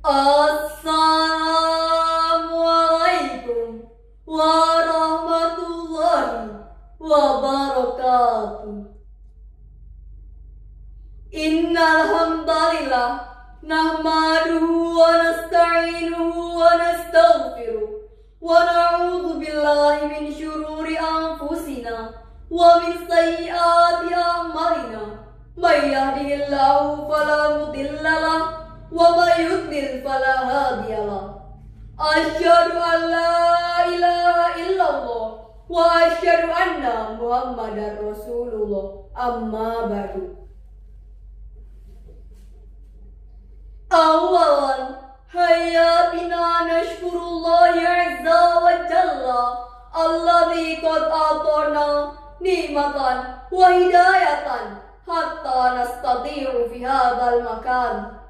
Assalamualaikum warahmatullahi wabarakatuh. Innal hamdalillah nahmaduhu wa nasta'inuhu wa nastaghfiruh wa na'udzu billahi min syururi anfusina wa min sayyiati a'malina. May yahdihillahu fala mudilla lahu wa may yudlil fala hadiya lahu. Asyhadu an la ilaha illallah wa asyhadu anna Muhammadar Rasulullah. Amma ba'du. Awalan hayya bina nashkurullahi azza wa jalla alladhi qad atana ni'matan wa hidayatan hatta nastati'u fi hadzal makan.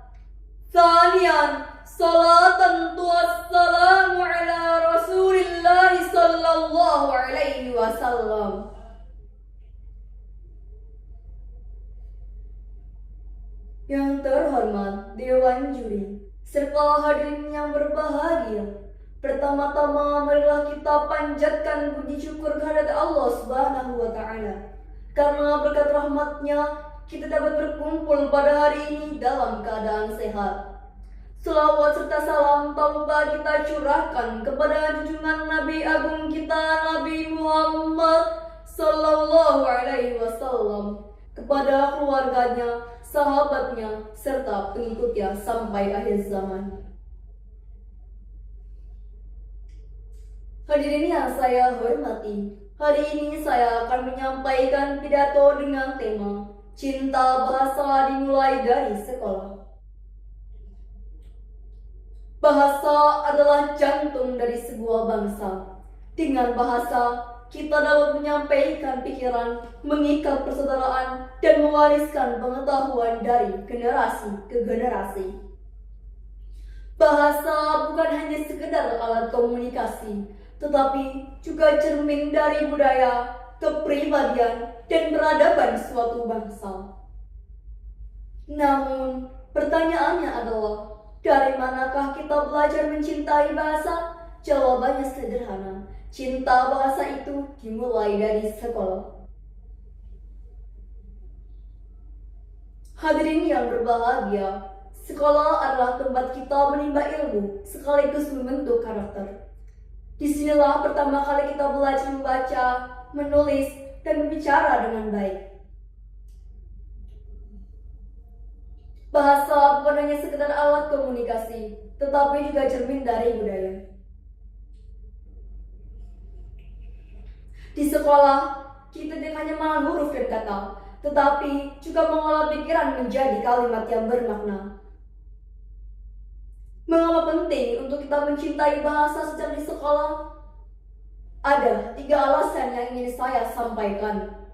Thaniyan salatan wassalamu ala Rasulillah sallallahu alaihi wasallam. Yang terhormat Dewan Juri serta hadirin yang berbahagia, pertama-tama marilah kita panjatkan puji syukur kehadirat Allah Subhanahu wa Ta'ala, karena berkat rahmatnya kita dapat berkumpul pada hari ini dalam keadaan sehat. Selawat serta salam tak lupa kita curahkan kepada junjungan Nabi Agung kita, Nabi Muhammad Sallallahu Alaihi Wasallam, kepada keluarganya, sahabatnya, serta pengikutnya sampai akhir zaman. Hadirin yang saya hormati, hari ini saya akan menyampaikan pidato dengan tema Cinta Bahasa Dimulai dari Sekolah. Bahasa adalah jantung dari sebuah bangsa. Dengan bahasa, kita dapat menyampaikan pikiran, mengikat persaudaraan, dan mewariskan pengetahuan dari generasi ke generasi. Bahasa bukan hanya sekedar alat komunikasi, tetapi juga cermin dari budaya, kepribadian, dan peradaban suatu bangsa. Namun, pertanyaannya adalah, dari manakah kita belajar mencintai bahasa? Jawabannya sederhana. Cinta bahasa itu dimulai dari sekolah. Hadirin yang berbahagia, sekolah adalah tempat kita menimba ilmu sekaligus membentuk karakter. Disinilah pertama kali kita belajar membaca, menulis, dan berbicara dengan baik. Bahasa bukan hanya sekedar alat komunikasi, tetapi juga cermin dari budaya. Di sekolah, kita tidak hanya mengenal huruf dan kata, tetapi juga mengolah pikiran menjadi kalimat yang bermakna. Mengapa penting untuk kita mencintai bahasa sejak di sekolah? Ada 3 alasan yang ingin saya sampaikan.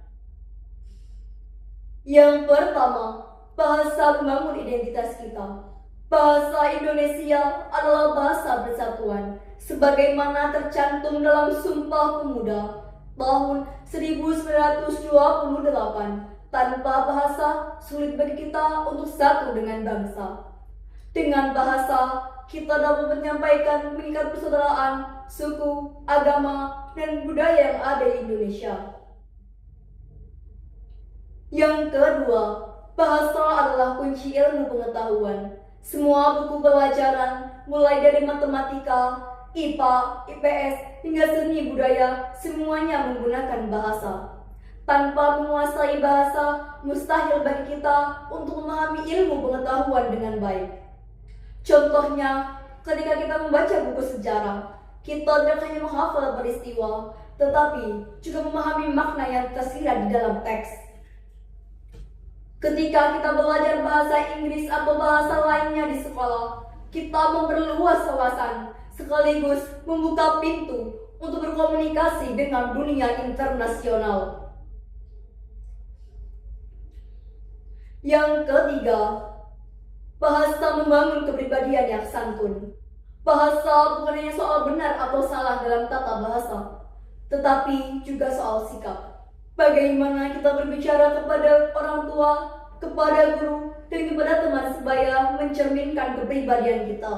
Yang pertama, bahasa membangun identitas kita. Bahasa Indonesia adalah bahasa persatuan, sebagaimana tercantum dalam Sumpah Pemuda tahun 1928. Tanpa bahasa, sulit bagi kita untuk satu dengan bangsa. Dengan bahasa, kita dapat menyampaikan mengikat persaudaraan, suku, agama, dan budaya yang ada di Indonesia. Yang kedua, bahasa adalah kunci ilmu pengetahuan. Semua buku pelajaran, mulai dari matematika, IPA, IPS, hingga seni budaya, semuanya menggunakan bahasa. Tanpa menguasai bahasa, mustahil bagi kita untuk memahami ilmu pengetahuan dengan baik. Contohnya, ketika kita membaca buku sejarah, kita tidak hanya menghafal peristiwa, tetapi juga memahami makna yang tersirat di dalam teks. Ketika kita belajar bahasa Inggris atau bahasa lainnya di sekolah, kita memperluas wawasan sekaligus membuka pintu untuk berkomunikasi dengan dunia internasional. Yang ketiga, bahasa membangun kepribadian yang santun. Bahasa bukan hanya soal benar atau salah dalam tata bahasa, tetapi juga soal sikap. Bagaimana kita berbicara kepada orang tua, kepada guru, dan kepada teman sebaya mencerminkan kepribadian kita.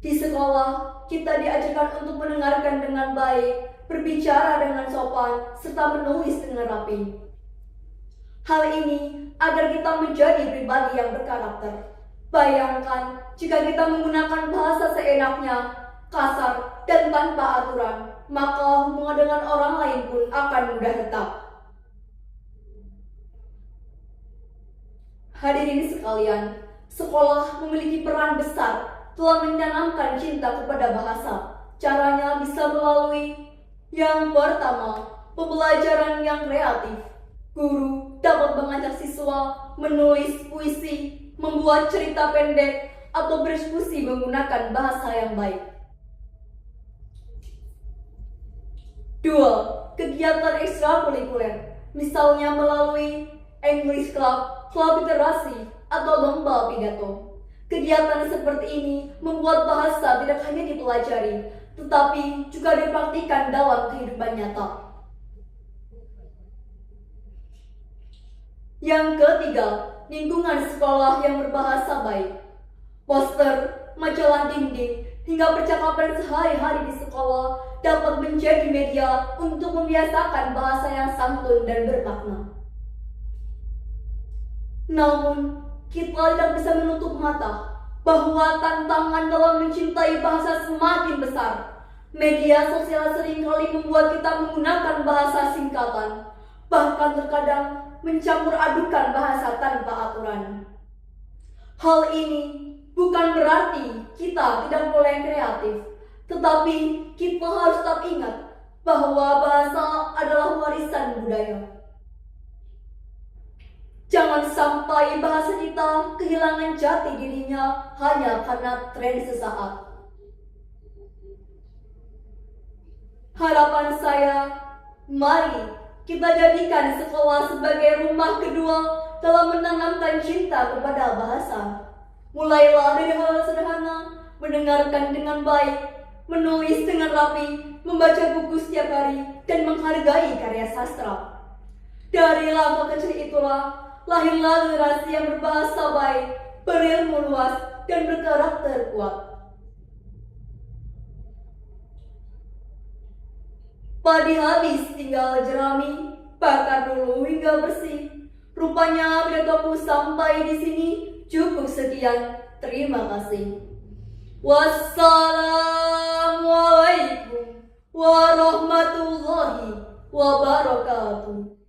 Di sekolah, kita diajarkan untuk mendengarkan dengan baik, berbicara dengan sopan, serta menulis dengan rapi. Hal ini agar kita menjadi pribadi yang berkarakter. Bayangkan jika kita menggunakan bahasa seenaknya, kasar, dan tanpa aturan, maka hubungan dengan orang lain pun akan mudah retak. Hadirin sekalian, sekolah memiliki peran besar telah menanamkan cinta kepada bahasa. Caranya bisa melalui yang pertama, pembelajaran yang kreatif. Guru dapat mengajak siswa menulis puisi, membuat cerita pendek, atau berdiskusi menggunakan bahasa yang baik. 2. Kegiatan ekstrakurikuler, misalnya melalui English Club, klub literasi, atau lomba pidato. Kegiatan seperti ini membuat bahasa tidak hanya dipelajari, tetapi juga dipraktikkan dalam kehidupan nyata. Yang ketiga, lingkungan sekolah yang berbahasa baik. Poster, majalah dinding, hingga percakapan sehari-hari di sekolah dapat menjadi media untuk membiasakan bahasa yang santun dan bermakna. Namun, kita tidak bisa menutup mata bahwa tantangan dalam mencintai bahasa semakin besar. Media sosial seringkali membuat kita menggunakan bahasa singkatan, bahkan terkadang mencampur adukan bahasa tanpa aturan. Hal ini bukan berarti kita tidak boleh kreatif, tetapi kita harus tetap ingat bahwa bahasa adalah warisan budaya. Jangan sampai bahasa kita kehilangan jati dirinya hanya karena tren sesaat. Harapan saya, mari kita jadikan sekolah sebagai rumah kedua dalam menanamkan cinta kepada bahasa. Mulailah dari hal sederhana, mendengarkan dengan baik, menulis dengan rapi, membaca buku setiap hari, dan menghargai karya sastra. Dari langkah kecil itulah lahirlah generasi yang berbahasa baik, berilmu luas, dan berkarakter kuat. Padi habis tinggal jerami, bakar dulu hingga bersih. Rupanya pidato sampai di sini, cukup sekian, terima kasih. Wassalamualaikum warahmatullahi wabarakatuh.